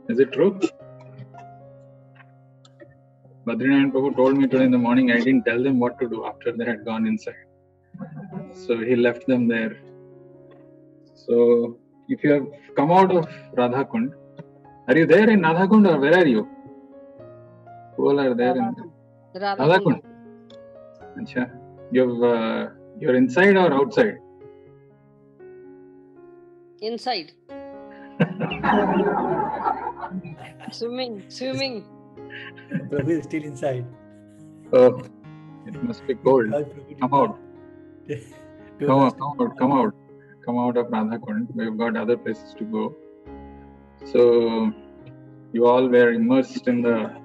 Is it true? Badrinath Prabhu told me today in the morning, I didn't tell them what to do after they had gone inside. So he left them there. So if you have come out of Radha Kund, are you there in Radha Kund or where are you? Who all are there in Radha Kund? Achha. You're inside or outside? Inside. Swimming. Prabhu is still inside. Oh, it must be cold. Come out. Come out of Radha Kund. We've got other places to go. So you all were immersed in the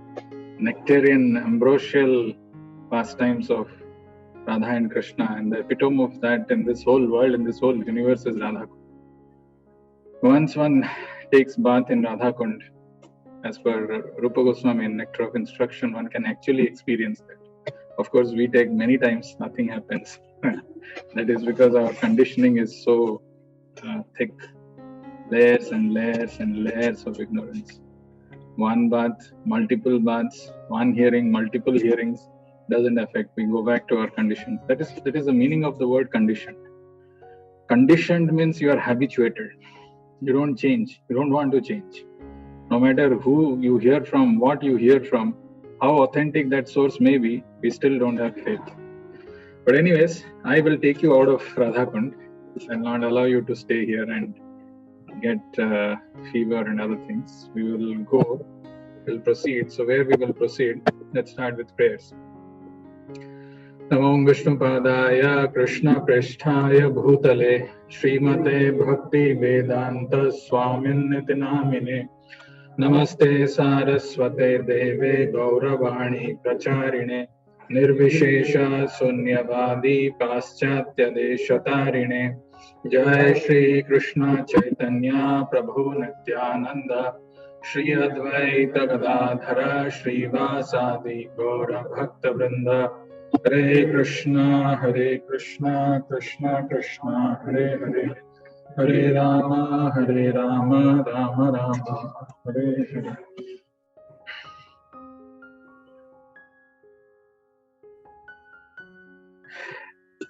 nectarian, ambrosial pastimes of Radha and Krishna, and the epitome of that in this whole world, in this whole universe is Radha Kund. Once one takes bath in Radha Kund, as per Rupa Goswami in Nectar of Instruction, one can actually experience that. Of course, we take many times, nothing happens. That is because our conditioning is so thick. Layers and layers and layers of ignorance. One bath, multiple baths, one hearing, multiple hearings doesn't affect. We go back to our conditions. That is the meaning of the word conditioned. Conditioned means you are habituated. You don't change. You don't want to change. No matter who you hear from, what you hear from, how authentic that source may be, we still don't have faith. But anyways, I will take you out of Radha Kund and not allow you to stay here and get fever and other things. We will go, we'll proceed. So where we will proceed, let's start with prayers. Namo Vishnu Padaya Krishna Prishthaya Bhutale Srimate Bhakti Vedanta Swamin Nitinamine Namaste Saraswate Deve Gauravani Pracharine Nirvishesha Sunyavadi Paschatya Deshatarine Jai Shri Krishna Chaitanya Prabhu Nityananda Shri Advaita Gadadhara Shri Vasadi Gaura Bhakta Vrinda Hare Krishna Krishna Krishna Hare Hare Hare Rama Rama Rama Hare Hare.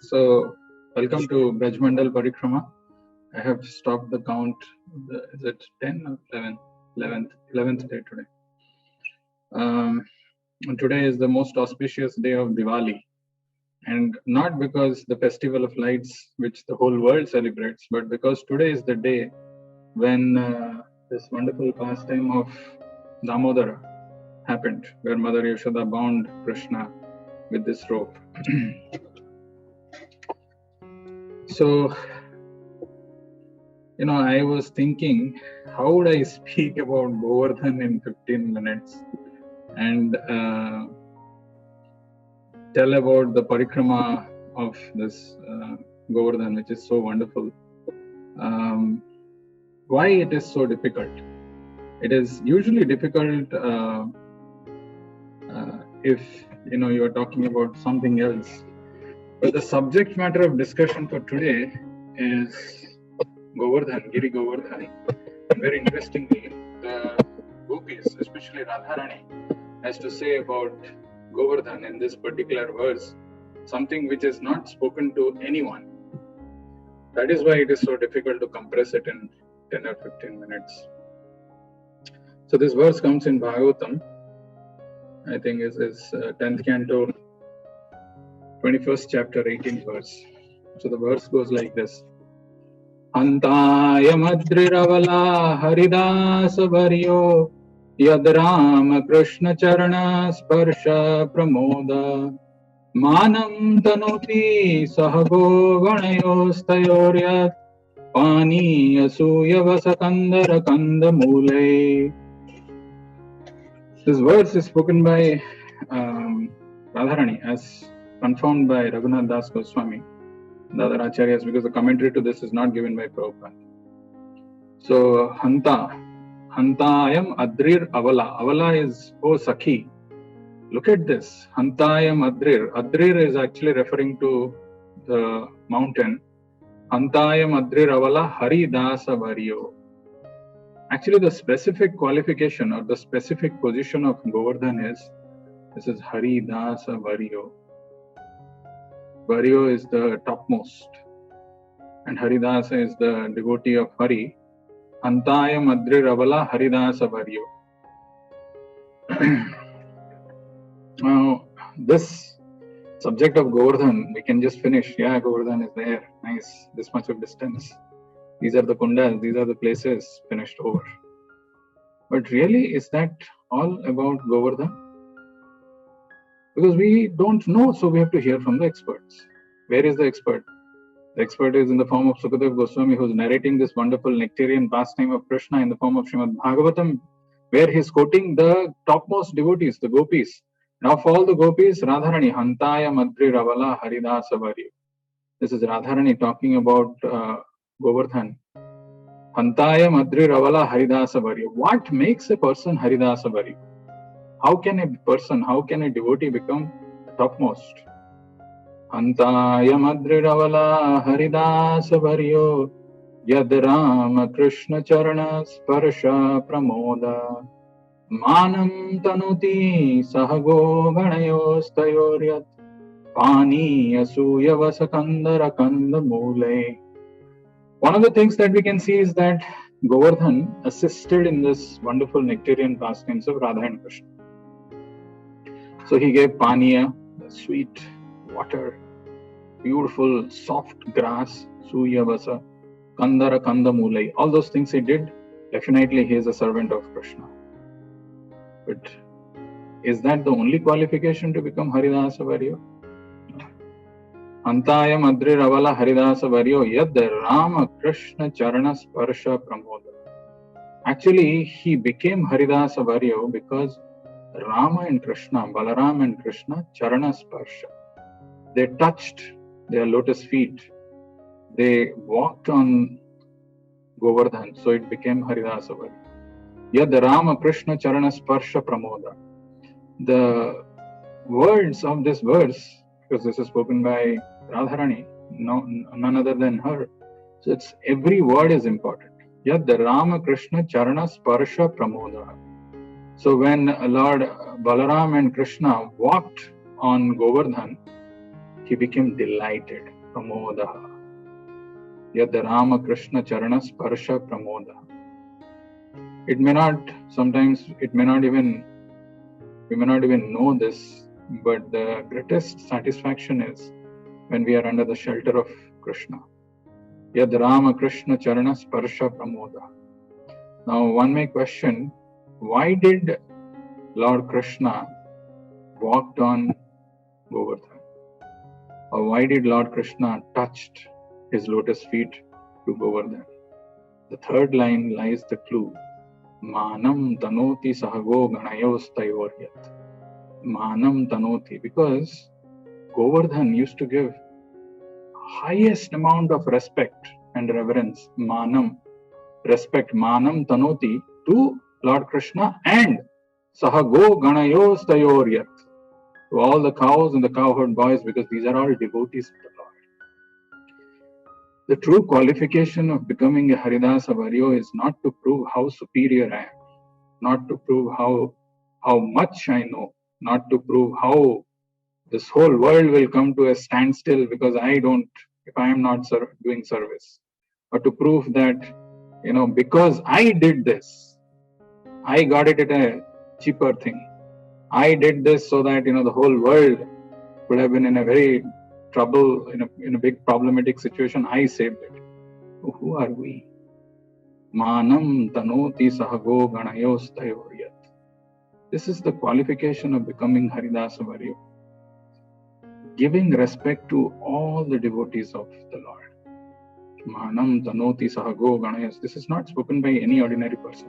So, welcome to Braj Mandal Parikrama. I have stopped the count. Is it 10 or 11? 11th day today. And today is the most auspicious day of Diwali. And not because the festival of lights, which the whole world celebrates, but because today is the day when this wonderful pastime of Damodara happened, where Mother Yashoda bound Krishna with this rope. So, I was thinking, how would I speak about Govardhan in 15 minutes and tell about the parikrama of this Govardhan, which is so wonderful. Why it is so difficult? It is usually difficult if you are talking about something else. But the subject matter of discussion for today is Govardhan, Giri Govardhan. And very interestingly, the gopis, especially Radharani, has to say about Govardhan in this particular verse something which is not spoken to anyone. That is why it is so difficult to compress it in 10 or 15 minutes. So this verse comes in Bhagavatam. I think it is 10th canto, 21st chapter, 18th verse. So the verse goes like this. Antaya madriravala haridasa varyo Yad Rama Krishna Charana Sparsha Pramoda Manam Tanoti Sahago Ganayostayoryat Pani Asuya Vasakandara Kanda Mule. This verse is spoken by Radharani as confirmed by Raghunath Das Goswami, the other acharyas, because the commentary to this is not given by Prabhupada. So, Hantayam Adrir Avala. Avala is, oh Sakhi. Look at this. Hantayam Adrir. Adrir is actually referring to the mountain. Hantayam Adrir Avala Haridasa Varyo. Actually, the specific qualification or the specific position of Govardhan is, this is Haridasa Varyo. Varyo is the topmost, and Haridasa is the devotee of Hari. Antaya Madri Ravala Haridasa Varyo. Now, this subject of Govardhan, we can just finish. Yeah, Govardhan is there. Nice. This much of distance. These are the kundas, these are the places, finished over. But really, is that all about Govardhan? Because we don't know, so we have to hear from the experts. Where is the expert? The expert is in the form of Sukadeva Goswami, who is narrating this wonderful nectarian pastime of Krishna in the form of Srimad Bhagavatam, where he is quoting the topmost devotees, the gopis. Now, of all the gopis, Radharani, Hantaya Madri Ravala Haridasa Varyo. This is Radharani talking about Govardhan. Hantaya Madri Ravala Haridasa Varyo. What makes a person Haridasa Varyo? How can a person, how can a devotee become topmost? Hantaya Madri Ravala Haridasa Varyo Yad Rama Krishna Charana Sparsha Pramoda Manam Tanuti Sahago Ganayostayoryat Pani Asuya Vasakandara Kanda Mule. One of the things that we can see is that Govardhan assisted in this wonderful nectarian pastimes of Radha and Krishna. So he gave Paniya, the sweet water, beautiful soft grass, Suya Vasa, Kandara Kanda Mulai. All those things he did. Definitely he is a servant of Krishna. But is that the only qualification to become Haridasa Varyo? Antaya Madri Ravala Haridasa Varyo Yad Rama Krishna Charana Sparsha Pramoda. Actually, he became Haridasa Varyo because Rama and Krishna, Balaram and Krishna, Charana Sparsha. They touched their lotus feet. They walked on Govardhan, so it became Haridasa Varyo. Yad Rama Krishna Charana Sparsha Pramoda. The words of this verse, because this is spoken by Radharani, none other than her. So it's every word is important. Yad Rama Krishna Charana Sparsha Pramoda. So when Lord Balaram and Krishna walked on Govardhan, he became delighted. Pramoda. Yad Rama Krishna Charana Sparsha Pramoda. It may not, sometimes it may not even, we may not even know this, but the greatest satisfaction is when we are under the shelter of Krishna. Yad Rama Krishna Charana Sparsha Pramoda. Now one may question, why did Lord Krishna walked on Govardhan? Or why did Lord Krishna touched his lotus feet to Govardhan? The third line lies the clue. Manam Tanoti Sahago Ganayostayoryat. Manam Tanoti, because Govardhan used to give highest amount of respect and reverence, Manam, respect, Manam Tanoti, to Lord Krishna and Sahago Ganayostayoryat, to all the cows and the cowherd boys, because these are all devotees of the Lord. The true qualification of becoming a Haridasa Varyo is not to prove how superior I am, not to prove how much I know, not to prove how this whole world will come to a standstill because if I am not doing service, but to prove that, because I did this, I got it at a cheaper thing. I did this so that, the whole world would have been in a very trouble, in a big problematic situation. I saved it. So who are we? Manam Tanoti Sahago Ganayostayoryat. This is the qualification of becoming Haridasa Varyo. Giving respect to all the devotees of the Lord. Manam Tanoti Sahago Ganayas. This is not spoken by any ordinary person.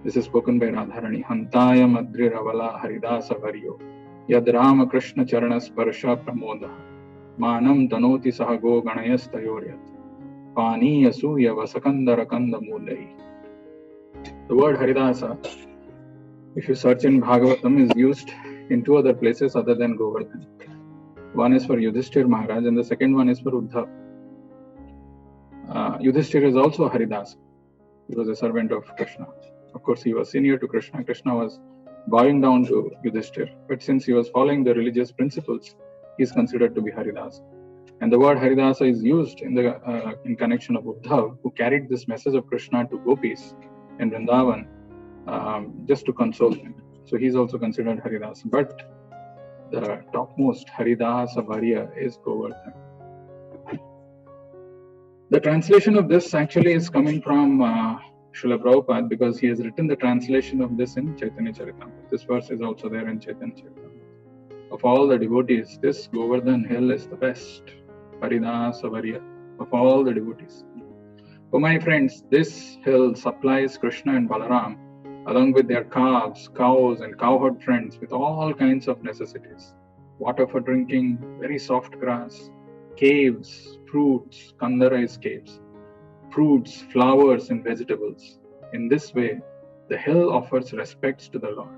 This is spoken by Radharani. Hantaya Madri Ravala Haridasa Varyo Yad Rama Krishna Charana Sparsha Pramoda Manam Tanoti Sahago Ganayas Tayoryat Pani Asuya Vasakandara Kanda Mulai. The word Haridasa, if you search in Bhagavatam, is used in two other places other than Govardhan. One is for Yudhishthir Maharaj and the second one is for Uddhav. Yudhishthir is also a Haridasa. He was a servant of Krishna. Of course, he was senior to Krishna. Krishna was bowing down to Yudhishthir. But since he was following the religious principles, he is considered to be Haridasa. And the word Haridasa is used in connection of Uddhav, who carried this message of Krishna to gopis in Vrindavan just to console them. So he is also considered Haridasa. But the topmost Haridasa Varya is Govardhan. The translation of this actually is coming from Srila Prabhupada, because he has written the translation of this in Chaitanya Charitamrita. This verse is also there in Chaitanya Charitamrita. Of all the devotees, this Govardhan hill is the best. Haridasa Varya, of all the devotees. For my friends, this hill supplies Krishna and Balaram, along with their calves, cows, and cowherd friends, with all kinds of necessities. Water for drinking, very soft grass, caves, fruits, Kandara caves, fruits, flowers, and vegetables. In this way, the hill offers respects to the Lord.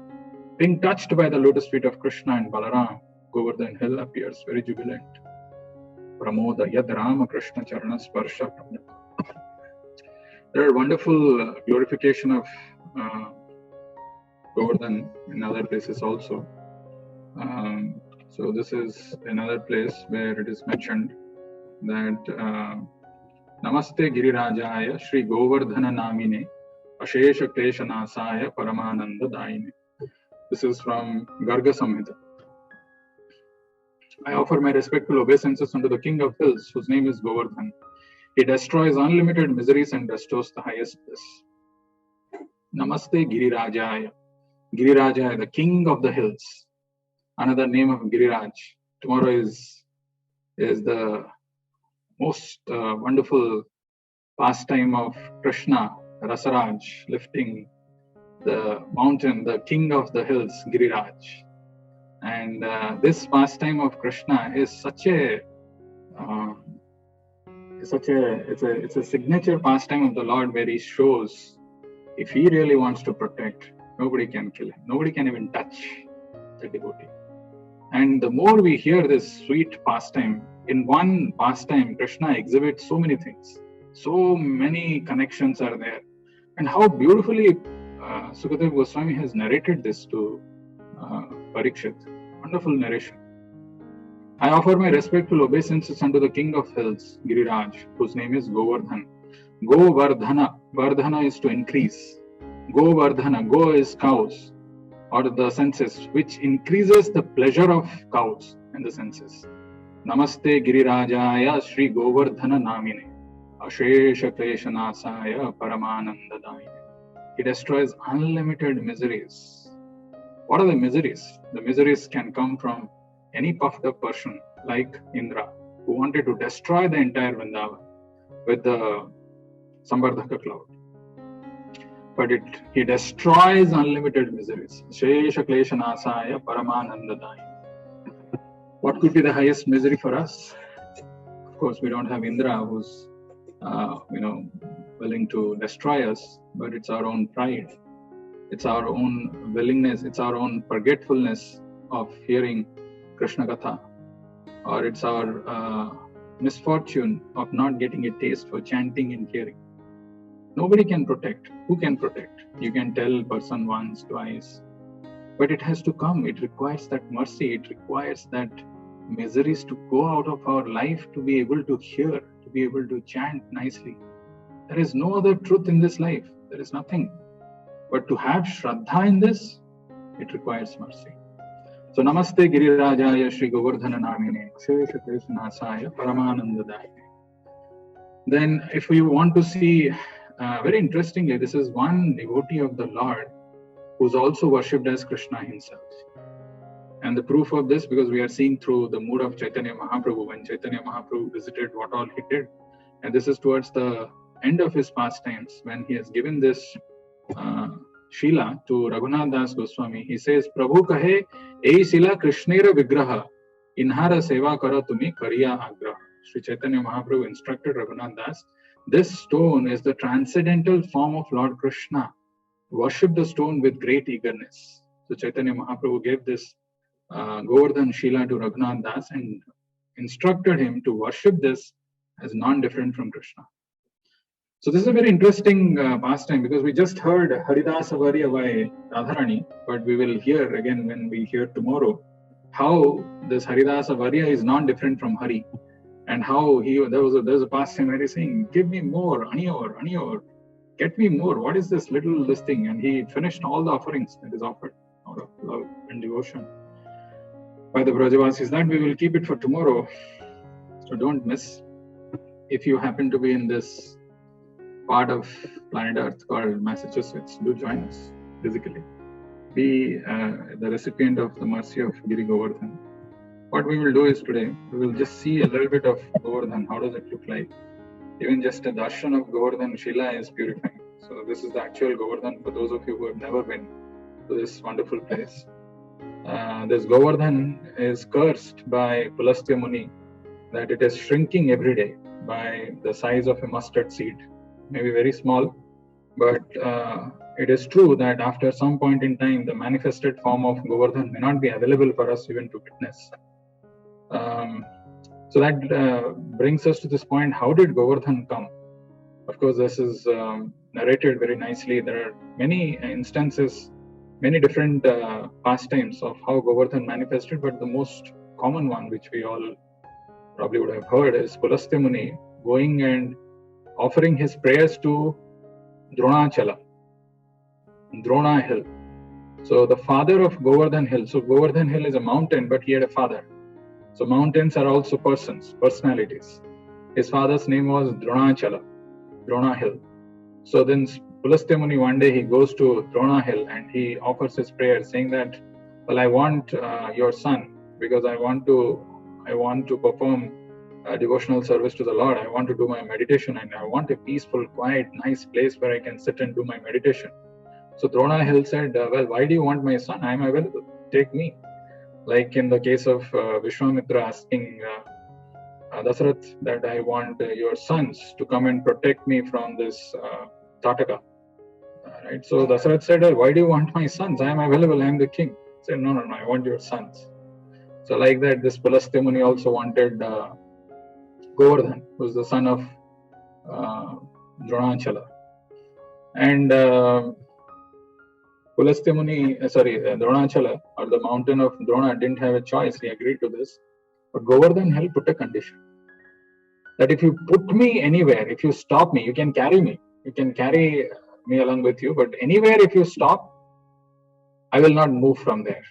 Being touched by the lotus feet of Krishna and Balaram, Govardhan hill appears very jubilant. Pramoda yad Rama Krishna Charana Sparsha. There are wonderful glorification of Govardhan in other places also. So this is another place where it is mentioned that Namaste Girirajaya Shri Govardhana Namine Ashesha Klesha Nasaya Paramananda Daine. This is from Garga Samhita. I offer my respectful obeisances unto the King of Hills, whose name is Govardhan. He destroys unlimited miseries and bestows the highest bliss. Namaste Girirajaya. Girirajaya, the King of the Hills. Another name of Giriraj. Tomorrow is the most wonderful pastime of Krishna, Rasaraj, lifting the mountain, the King of the Hills, Giriraj. And this pastime of Krishna is it's a signature pastime of the Lord, where he shows if he really wants to protect, nobody can kill him. Nobody can even touch the devotee. And the more we hear this sweet pastime, in one pastime, Krishna exhibits so many things. So many connections are there. And how beautifully Sukadeva Goswami has narrated this to Parikshit. Wonderful narration. I offer my respectful obeisances unto the King of Hills, Giriraj, whose name is Govardhan. Govardhana. Vardhana is to increase. Govardhana. Go is cows, or the senses, which increases the pleasure of cows and the senses. Namaste Girirajaya Shri Govardhana Namine Ashesha Klesha Nasaya Paramananda Daine. He destroys unlimited miseries. What are the miseries? The miseries can come from any puffed up person like Indra, who wanted to destroy the entire Vrindavan with the Sambardhaka cloud. But he destroys unlimited miseries. Shesha Klesha Nasaya Paramananda Daine. What could be the highest misery for us? Of course, we don't have Indra who's willing to destroy us, but it's our own pride. It's our own willingness, it's our own forgetfulness of hearing Krishna Katha, or it's our misfortune of not getting a taste for chanting and hearing. Nobody can protect. Who can protect? You can tell a person once, twice, but it has to come. It requires that mercy. It requires that miseries to go out of our life to be able to hear, to be able to chant nicely. There is no other truth in this life. There is nothing. But to have Shraddha in this, it requires mercy. So Namaste Girirajaya Shri Govardhana Namine Shesha Klesha Nasaya Paramananda Daine. Then if we want to see, very interestingly, this is one devotee of the Lord who's also worshipped as Krishna himself. And the proof of this, because we are seeing through the mood of Chaitanya Mahaprabhu, when Chaitanya Mahaprabhu visited, what all he did. And this is towards the end of his pastimes, when he has given this Shila to Raghunath Das Goswami. He says, Prabhu kahe, ei Shila Krishnera Vigraha, inhara seva kara tumi kariya agraha. Sri Chaitanya Mahaprabhu instructed Raghunath Das, this stone is the transcendental form of Lord Krishna. Worship the stone with great eagerness. So Chaitanya Mahaprabhu gave this Govardhan Shila to Raghunath Das and instructed him to worship this as non-different from Krishna. So this is a very interesting pastime, because we just heard Haridasa Varya by Radharani, but we will hear again when we hear tomorrow how this Haridasa Varya is non-different from Hari, and how there was a pastime where he's saying, "Give me more, Aniyor, get me more. What is this thing?" And he finished all the offerings that is offered out of love and devotion by the Brajavasis. That we will keep it for tomorrow, so don't miss. If you happen to be in this part of planet Earth called Massachusetts, do join us physically. Be the recipient of the mercy of Giri Govardhan. What we will do is today, we will just see a little bit of Govardhan. How does it look like? Even just a darshan of Govardhan Shila is purifying. So this is the actual Govardhan for those of you who have never been to this wonderful place. This Govardhan is cursed by Pulastya Muni that it is shrinking every day by the size of a mustard seed. Maybe very small, but it is true that after some point in time, the manifested form of Govardhan may not be available for us even to witness. So that brings us to this point: how did Govardhan come? Of course, this is narrated very nicely. There are many instances, many different pastimes of how Govardhan manifested, but the most common one, which we all probably would have heard, is Pulastya Muni going and offering his prayers to Dronachala, Drona Hill. So the father of Govardhan Hill. So Govardhan Hill is a mountain, but he had a father. So mountains are also persons, personalities. His father's name was Dronachala, Drona Hill. So then Pulastya Muni, one day he goes to Drona Hill and he offers his prayer, saying that, well, I want your son, because I want to perform devotional service to the Lord. I want to do my meditation, and I want a peaceful, quiet, nice place where I can sit and do my meditation. So Drona Hill said, well, why do you want my son? I am available. Take me. Like in the case of Vishwamitra asking Dasarath that I want your sons to come and protect me from this Tataka. Right? So Dasarath said, why do you want my sons? I am available. I am the king. He said, no, I want your sons. So like that, this Pulastya Muni also wanted Govardhan, who was the son of Dronachala. And Pulastya Muni, Dronachala, or the mountain of Drona, didn't have a choice. He agreed to this. But Govardhan Hill put a condition that if you put me anywhere, if you stop me, you can carry me. You can carry me along with you. But anywhere, if you stop, I will not move from there.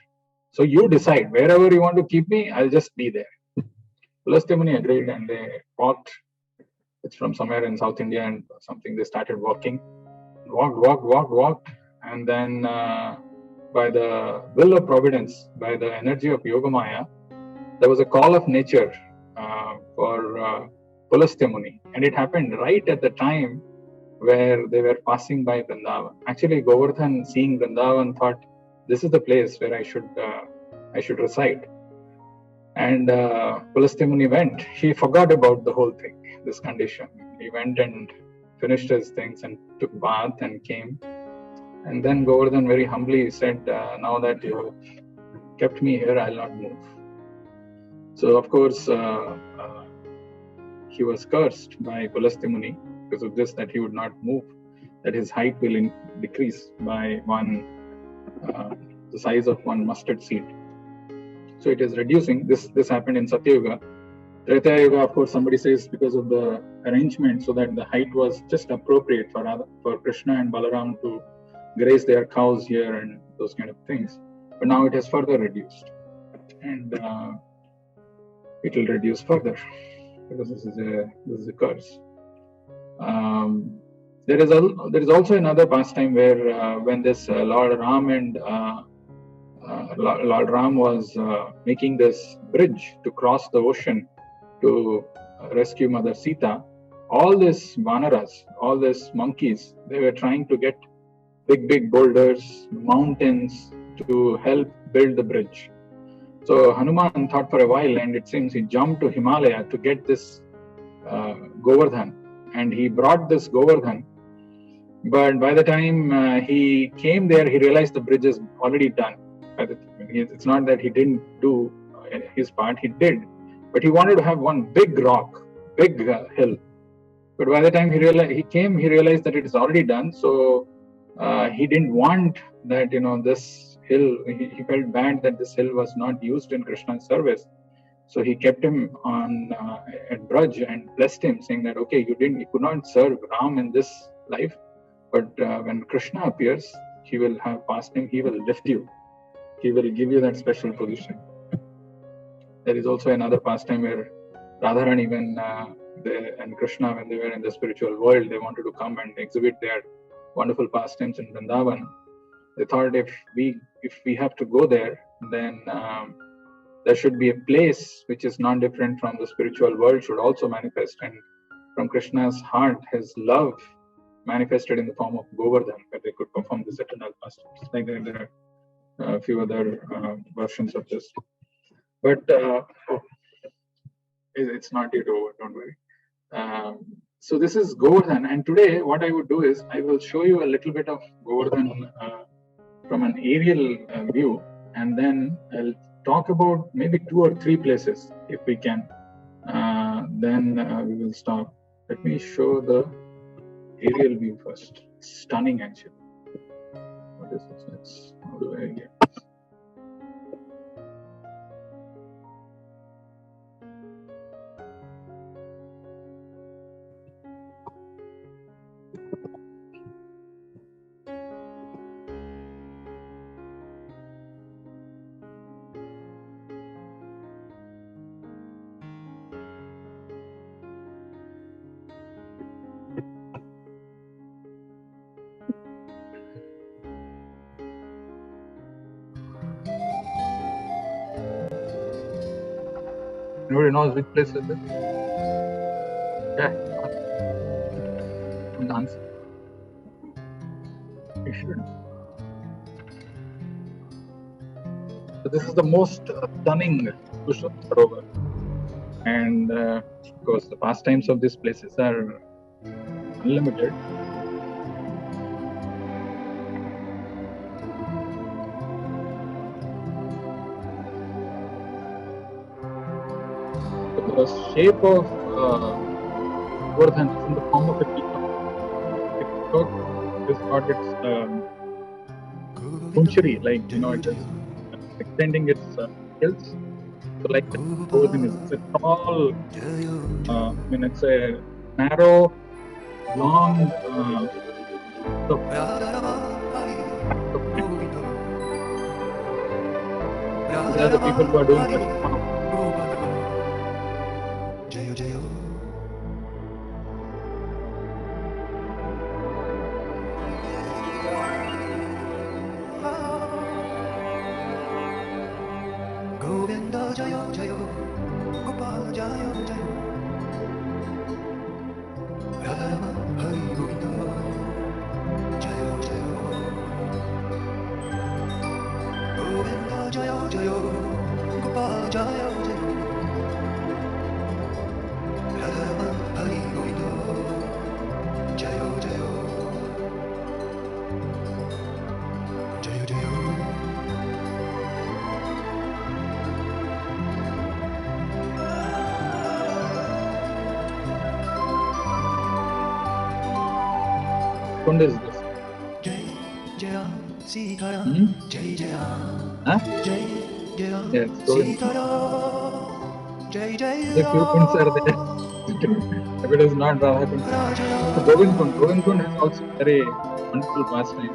So you decide. Wherever you want to keep me, I'll just be there. Pulastya Muni agreed, and they walked. It's from somewhere in South India, and something they started walking. Walked. And then by the will of providence, by the energy of Yogamaya, there was a call of nature for Pulastya Muni. And it happened right at the time where they were passing by Vrindavan. Actually, Govardhan, seeing Vrindavan, thought, this is the place where I should reside. And Pulastya Muni went. He forgot about the whole thing, this condition. He went and finished his things and took bath and came. And then Govardhan very humbly said, now that you have kept me here, I'll not move. So of course, he was cursed by Pulastya Muni because of this, that he would not move, that his height will decrease by the size of one mustard seed. So it is reducing. This happened in Satya Yuga. Treta Yuga, of course, somebody says because of the arrangement, so that the height was just appropriate for Krishna and Balaram to graze their cows here and those kind of things. But now it has further reduced, and it will reduce further because this is a curse. There is also another pastime where when this Lord Ram and Lord Ram was making this bridge to cross the ocean to rescue Mother Sita, all these Vanaras, all these monkeys, they were trying to get big boulders, mountains to help build the bridge. So Hanuman thought for a while, and it seems he jumped to Himalaya to get this Govardhan, and he brought this Govardhan. But by the time he came there, he realized the bridge is already done. It's not that he didn't do his part, he did. But he wanted to have one big rock, big hill, But by the time he realized that it is already done. So he didn't want that, this hill, he felt bad that this hill was not used in Krishna's service. So he kept him on at Braj and blessed him, saying that, okay, you could not serve Ram in this life, but when Krishna appears, he will have passed him, he will lift you. He will give you that special position. There is also another pastime where Radharani, and Krishna, when they were in the spiritual world, they wanted to come and exhibit their wonderful pastimes in Vrindavan. They thought if we have to go there, then there should be a place which is not different from the spiritual world should also manifest. And from Krishna's heart, his love manifested in the form of Govardhan, where they could perform this eternal pastimes. Like there are a few other versions of this. But it's not yet over, don't worry. So this is Govardhan, and today what I would do is I will show you a little bit of Govardhan from an aerial view, and then I'll talk about maybe 2 or 3 places if we can. Then we will stop. Let me show the aerial view first. Stunning, actually. What is this? How do I get this? Nobody knows which place is it? Yeah. Dance. You should. So this is the most stunning Pushpa Sarovar. And of course, the pastimes of these places are unlimited. The shape of Govardhan is in the form of a peacock. The peacock has got its punchari, like, it is extending its gills. So like Govardhan is, it's a tall, it's a narrow, long, these are the people who are doing that. Kund is this? Huh? Yes, the few kunds are there. If it is not Radha Kund. So Govind Kund is also very wonderful pastime.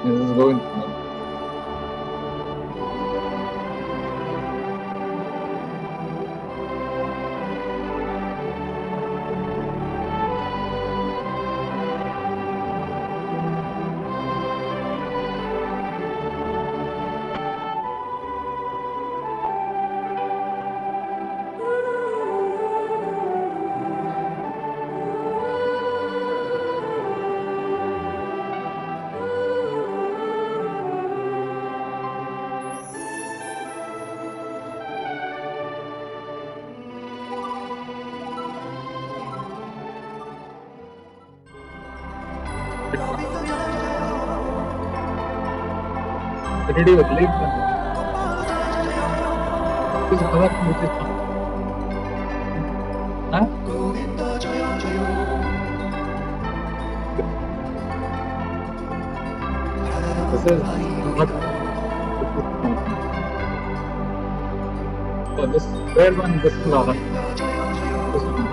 This is Govind. Ready with leave them. This is another which is this is not so this rare one, this is Lala. This one.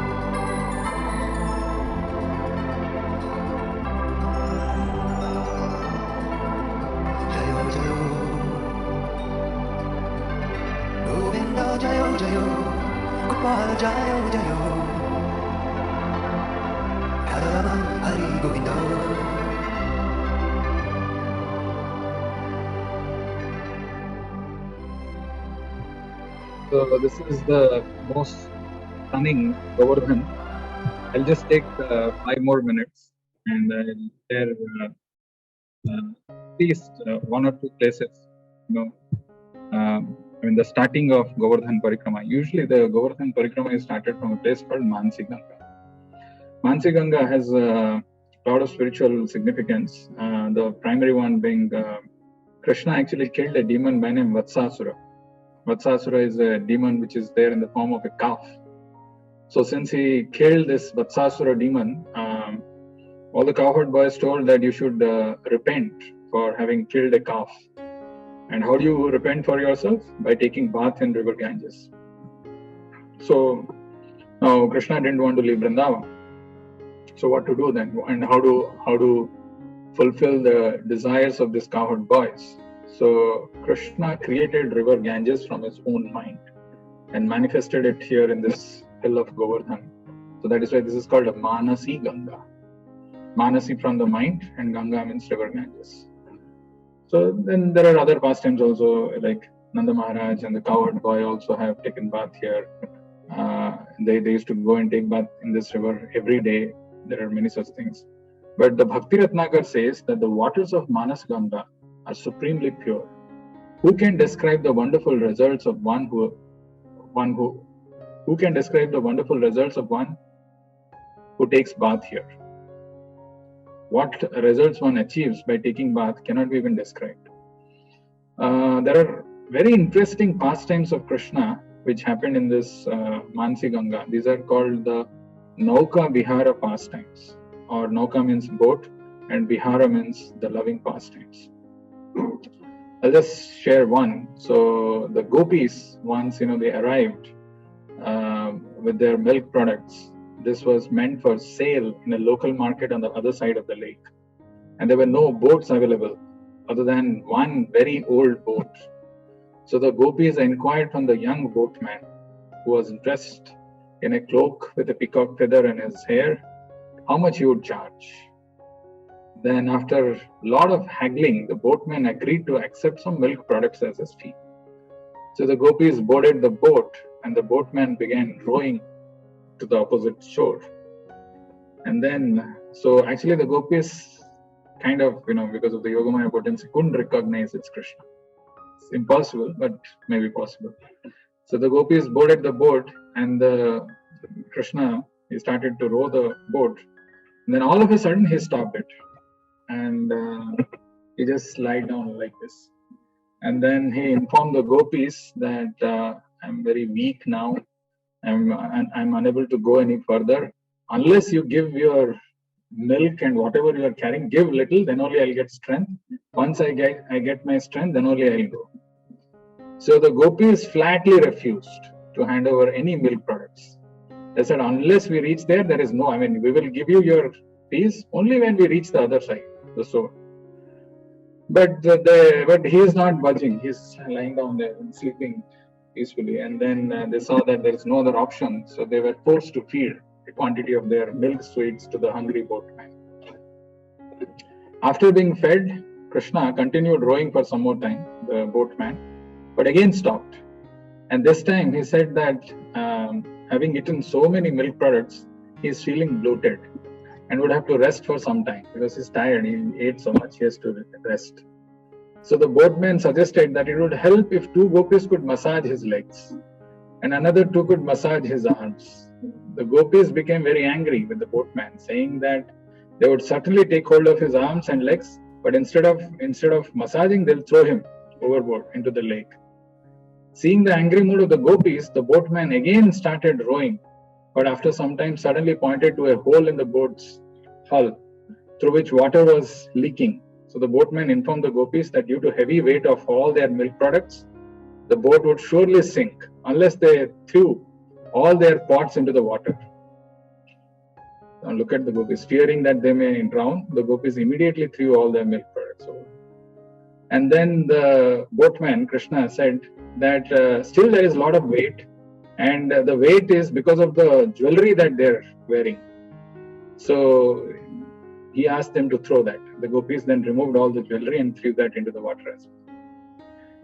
So this is the most stunning Govardhan. I'll just take 5 more minutes and I'll share at least 1 or 2 places. I mean the starting of Govardhan Parikrama. Usually the Govardhan Parikrama is started from a place called Mansi Ganga. Mansi Ganga has a lot of spiritual significance. The primary one being Krishna actually killed a demon by name Vatsasura. Vatsasura is a demon which is there in the form of a calf. So since he killed this Vatsasura demon, all the cowherd boys told that you should repent for having killed a calf. And how do you repent for yourself? By taking bath in river Ganges. So now Krishna didn't want to leave Vrindavan. So what to do then? And how to fulfill the desires of these cowherd boys? So Krishna created river Ganges from his own mind and manifested it here in this hill of Govardhan. So that is why this is called a Manasi Ganga. Manasi from the mind and Ganga means river Ganges. So then there are other pastimes also, like Nanda Maharaj and the cowherd boy also have taken bath here. They used to go and take bath in this river every day. There are many such things. But the Bhakti Ratnakar says that the waters of Manas Ganga are supremely pure. Who can describe the wonderful results of one who can describe the wonderful results of one who takes bath here? What results one achieves by taking bath cannot be even described. There are very interesting pastimes of Krishna which happened in this Mansi Ganga. These are called the Nauka Vihara pastimes, or Nauka means boat and Vihara means the loving pastimes. I'll just share one. So the gopis, once they arrived with their milk products. This was meant for sale in a local market on the other side of the lake. And there were no boats available other than one very old boat. So the gopis inquired from the young boatman, who was dressed in a cloak with a peacock feather in his hair, how much he would charge. Then after a lot of haggling, the boatman agreed to accept some milk products as his fee. So the gopis boarded the boat and the boatman began rowing to the opposite shore. And then, so actually the gopis kind of, because of the Yogamaya potency, couldn't recognize it's Krishna. It's impossible, but maybe possible. So the gopis boarded the boat and the Krishna, he started to row the boat. And then all of a sudden he stopped it. And he just lied down like this. And then he informed the gopis that I'm very weak now. I'm unable to go any further. Unless you give your milk and whatever you are carrying, give little, then only I'll get strength. Once I get my strength, then only I'll go. So the gopis flatly refused to hand over any milk products. They said, unless we reach there, there is we will give you your fees only when we reach the other side, the shore. but he is not budging. He's lying down there and sleeping peacefully. And then they saw that there is no other option, so they were forced to feed a quantity of their milk sweets to the hungry boatman. After being fed, Krishna continued rowing for some more time, the boatman, but again stopped. And this time he said that having eaten so many milk products, he is feeling bloated and would have to rest for some time because he's tired. He ate so much, he has to rest. So the boatman suggested that it would help if two gopis could massage his legs and another two could massage his arms. The gopis became very angry with the boatman, saying that they would certainly take hold of his arms and legs, but instead of massaging, they'll throw him overboard into the lake. Seeing the angry mood of the gopis, the boatman again started rowing, but after some time suddenly pointed to a hole in the boat's hull through which water was leaking. So the boatman informed the gopis that due to heavy weight of all their milk products, the boat would surely sink unless they threw all their pots into the water. Now look at the gopis. Fearing that they may drown, the gopis immediately threw all their milk products over. And then the boatman, Krishna, said that still there is a lot of weight, and the weight is because of the jewelry that they're wearing. So he asked them to throw that. The gopis then removed all the jewelry and threw that into the water as well.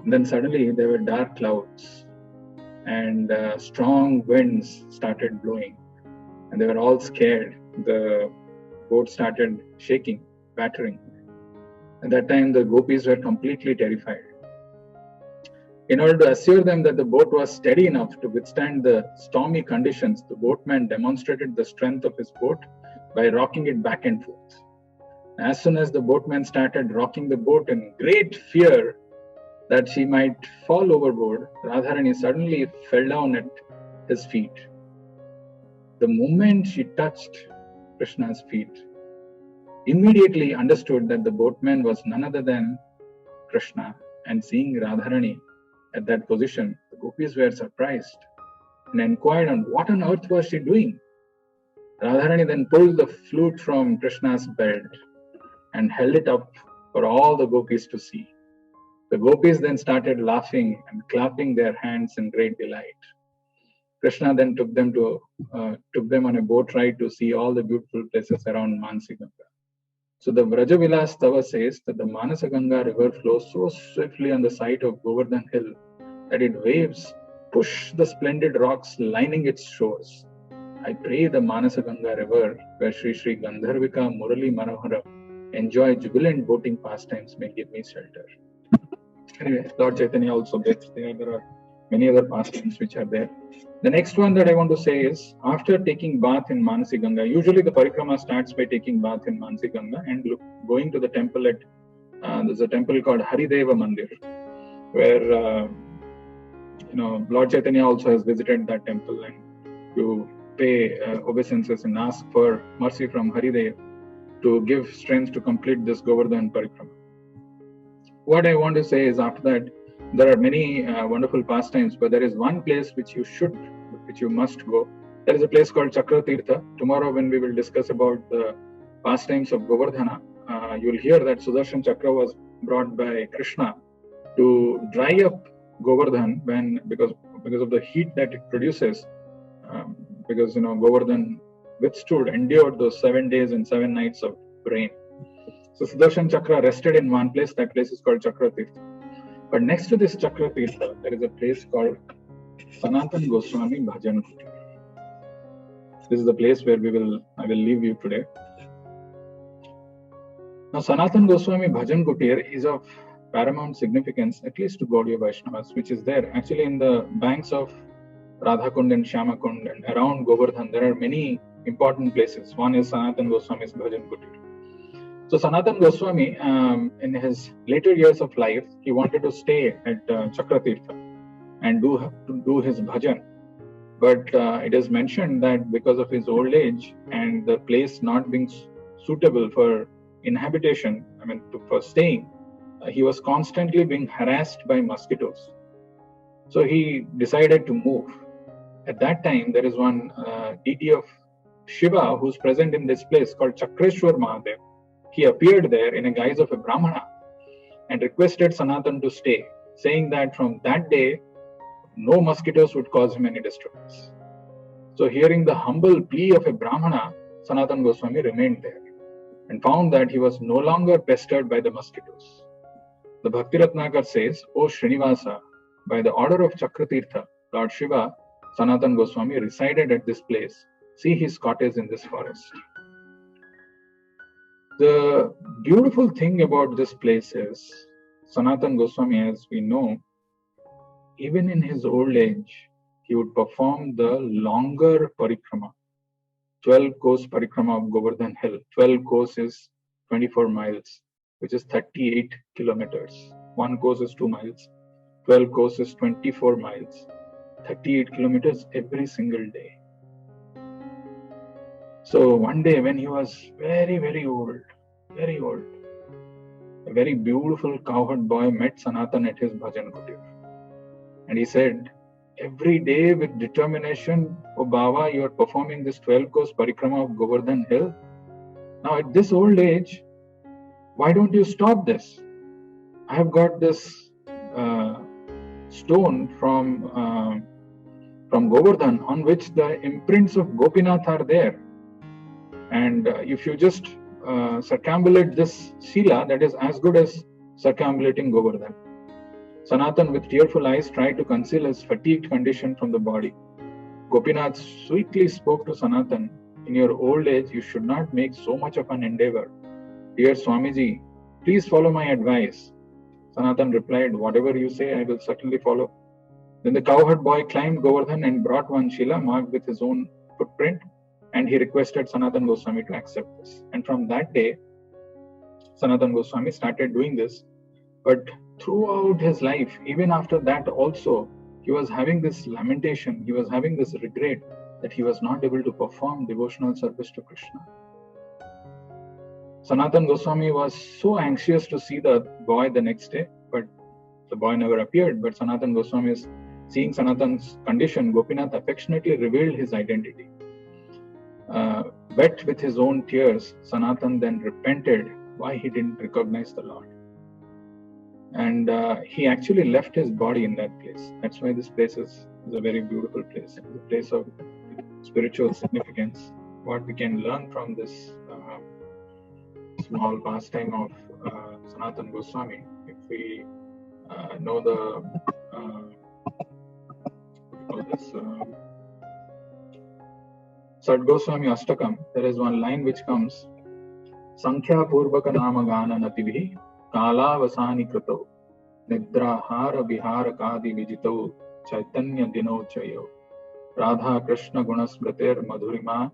And then suddenly there were dark clouds and strong winds started blowing, and they were all scared. The boat started shaking, battering. At that time, the gopis were completely terrified. In order to assure them that the boat was steady enough to withstand the stormy conditions, the boatman demonstrated the strength of his boat by rocking it back and forth. As soon as the boatman started rocking the boat in great fear that she might fall overboard, Radharani suddenly fell down at his feet. The moment she touched Krishna's feet, immediately understood that the boatman was none other than Krishna, and seeing Radharani at that position, the gopis were surprised and inquired on what on earth was she doing. Radharani then pulled the flute from Krishna's belt and held it up for all the gopis to see. The gopis then started laughing and clapping their hands in great delight. Krishna then took them on a boat ride to see all the beautiful places around Manasi Ganga. So the Vrajavilas Stava says that the Manasa Ganga river flows so swiftly on the site of Govardhan Hill that its waves push the splendid rocks lining its shores. I pray the Manasa Ganga river, where Sri Sri Gandharvika Murali Manohara enjoy jubilant boating pastimes, may give me shelter. Anyway, Lord Chaitanya also bathes there. There are many other pastimes which are there. The next one that I want to say is, after taking bath in Manasi Ganga, usually the parikrama starts by taking bath in Manasi Ganga and going to the temple at, there's a temple called Harideva Mandir, where, Lord Chaitanya also has visited that temple, and you pay obeisances and ask for mercy from Haridev to give strength to complete this Govardhan parikrama. What I want to say is, after that, there are many wonderful pastimes, but there is one place which you must go. There is a place called Chakratirtha. Tomorrow, when we will discuss about the pastimes of Govardhana, you will hear that Sudarshan Chakra was brought by Krishna to dry up Govardhan because of the heat that it produces. Because Govardhan endured those 7 days and 7 nights of rain. So Sudarshan Chakra rested in one place. That place is called Chakratirtha. But next to this Chakratirtha, there is a place called Sanatan Goswami Bhajan Kutir. This is the place where I will leave you today. Now, Sanatan Goswami Bhajan Kutir is of paramount significance, at least to Gaudiya Vaishnavas, which is there actually in the banks of Radhakund and Shyamakund and around Govardhan. There are many important places. One is Sanatan Goswami's Bhajan Kutir. So Sanatan Goswami, in his later years of life, he wanted to stay at Chakratirtha and do his bhajan. But it is mentioned that because of his old age and the place not being suitable for inhabitation, for staying, he was constantly being harassed by mosquitoes. So he decided to move. At that time, there is one deity of Shiva who's present in this place called Chakreshwar Mahadev. He appeared there in a guise of a Brahmana, and requested Sanatan to stay, saying that from that day, no mosquitoes would cause him any disturbance. So hearing the humble plea of a Brahmana, Sanatan Goswami remained there and found that he was no longer pestered by the mosquitoes. The Bhakti Ratnakar says, O Srinivasa, by the order of Chakratirtha, Lord Shiva, Sanatan Goswami resided at this place. See his cottage in this forest. The beautiful thing about this place is, Sanatan Goswami, as we know, even in his old age, he would perform the longer parikrama, 12 course parikrama of Govardhan Hill. 12 course is 24 miles, which is 38 kilometers. One course is 2 miles. 12 course is 24 miles. 38 kilometers every single day. So one day when he was very, very old, a very beautiful cowherd boy met Sanatan at his bhajan kutir. And he said, every day with determination, O Baba, you are performing this 12 course parikrama of Govardhan Hill. Now at this old age, why don't you stop this? I have got this stone from Govardhan on which the imprints of Gopinath are there. And if you just circumambulate this Shila, that is as good as circumambulating Govardhan. Sanatan, with tearful eyes, tried to conceal his fatigued condition from the body. Gopinath sweetly spoke to Sanatan, in your old age, you should not make so much of an endeavor. Dear Swamiji, please follow my advice. Sanatan replied, whatever you say, I will certainly follow. Then the cowherd boy climbed Govardhan and brought one Shila marked with his own footprint, and he requested Sanatan Goswami to accept this. And from that day, Sanatan Goswami started doing this. But throughout his life, even after that also, he was having this lamentation, he was having this regret that he was not able to perform devotional service to Krishna. Sanatan Goswami was so anxious to see the boy the next day, but the boy never appeared. But Sanatan Goswami is seeing Sanatan's condition. Gopinath affectionately revealed his identity. Wet with his own tears, Sanatan then repented why he didn't recognize the Lord. And he actually left his body in that place. That's why this place is a very beautiful place. It's a place of spiritual significance. What we can learn from this small pastime of Sanatan Goswami, if we know the Sad Goswami Ashtakam, there is one line which comes, Sankhya Purvaka Nama Gana Natibhi Kala Vasani Krato Nidra Hara Vihara Kadi Vijito Chaitanya Dino Chayo Radha Krishna Gunasmratir Madhurima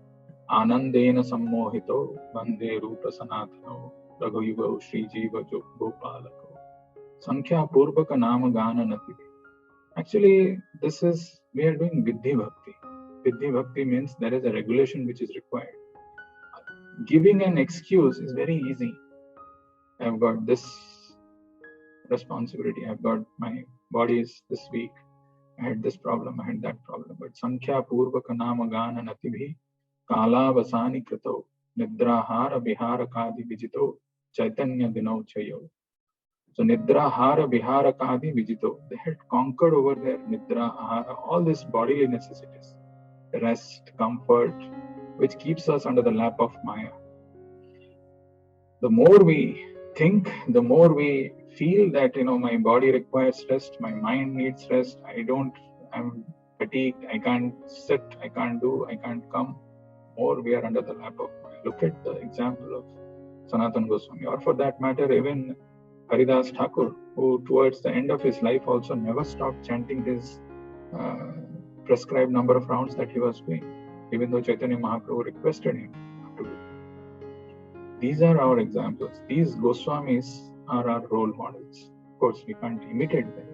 Anandena Sammohito Bande Rupa Sanatano Raghuyuva Shri Jiva Gopalako Sankhya Purvaka Nama Gana Natibhi. Actually, we are doing Vidhi Bhakti. Vidhi Bhakti means there is a regulation which is required. Giving an excuse is very easy. I've got this responsibility, I've got my body is this week, I had this problem, I had that problem. But Sankhya Purvaka Nama Gana Natibhi Kala Vasani Krato Nidra Hara Vihara Kadi Vijito Chaitanya Dino Chayo. So Nidra Hara Vihara Kadi Vijito, they had conquered over there Nidra Hara, all these bodily necessities, rest, comfort, which keeps us under the lap of Maya. The more we think, the more we feel that, my body requires rest, my mind needs rest, I'm fatigued, I can't sit, I can't do, I can't come, more we are under the lap of Maya. Look at the example of Sanatan Goswami, or for that matter, even Haridas Thakur, who towards the end of his life also never stopped chanting his prescribed number of rounds that he was doing, even though Chaitanya Mahaprabhu requested him to do. These are our examples. These Goswamis are our role models. Of course, we can't imitate them,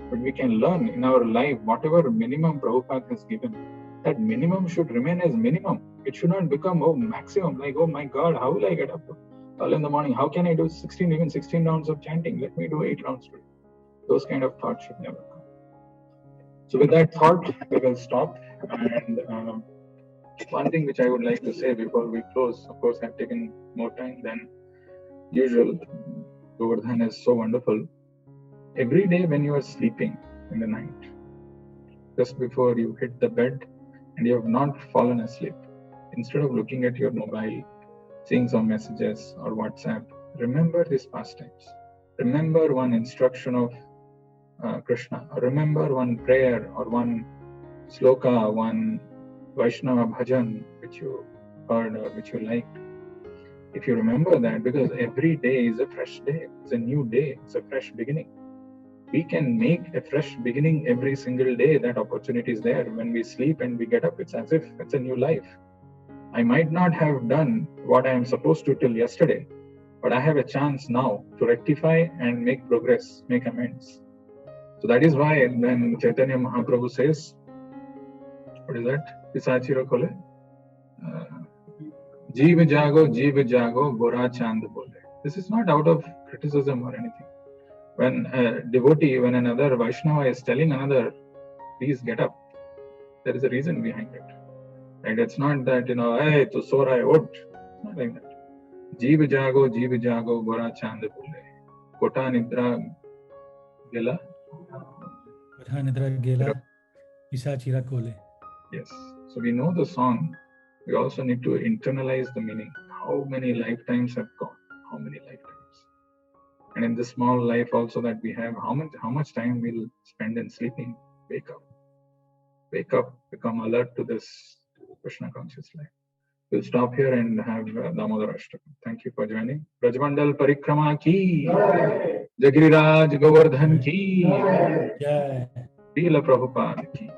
but we can learn in our life whatever minimum Prabhupada has given. That minimum should remain as minimum. It should not become maximum, like, oh my God, how will I get up early in the morning? How can I do 16 rounds of chanting? Let me do 8 rounds today. Those kind of thoughts should never come. So with that thought, we will stop. And one thing which I would like to say before we close, of course, I've taken more time than usual. Govardhan is so wonderful. Every day when you are sleeping in the night, just before you hit the bed and you have not fallen asleep, instead of looking at your mobile, seeing some messages or WhatsApp, remember these pastimes. Remember one instruction of Krishna, or remember one prayer or one sloka, one Vaishnava bhajan which you heard or which you liked. If you remember that, because every day is a fresh day, it's a new day, it's a fresh beginning. We can make a fresh beginning every single day. That opportunity is there. When we sleep and we get up, it's as if it's a new life. I might not have done what I am supposed to till yesterday, but I have a chance now to rectify and make progress, make amends. So that is why when Chaitanya Mahaprabhu says, what is that? Pisachira Kole? Jeev jago, Gora Chand bole. This is not out of criticism or anything. When a devotee, when another Vaishnava is telling another, please get up, there is a reason behind it. Right? It's not that, hey, to sora ud. It's not like that. Jeev jago, Gora Chand bole. Kota nidra gela. Kota nidra gela, Pisachira Kole. Yes. So we know the song. We also need to internalize the meaning. How many lifetimes have gone? How many lifetimes? And in this small life also that we have, how much time we'll spend in sleeping? Wake up. Wake up. Become alert to this Krishna conscious life. We'll stop here and have Damodar Ashtakam. Thank you for joining. Brajmandal Parikrama ki. Jagiraj Govardhan ki. Srila Prabhupada ki.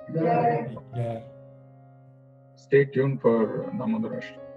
Stay tuned for Damodar Ashtakam.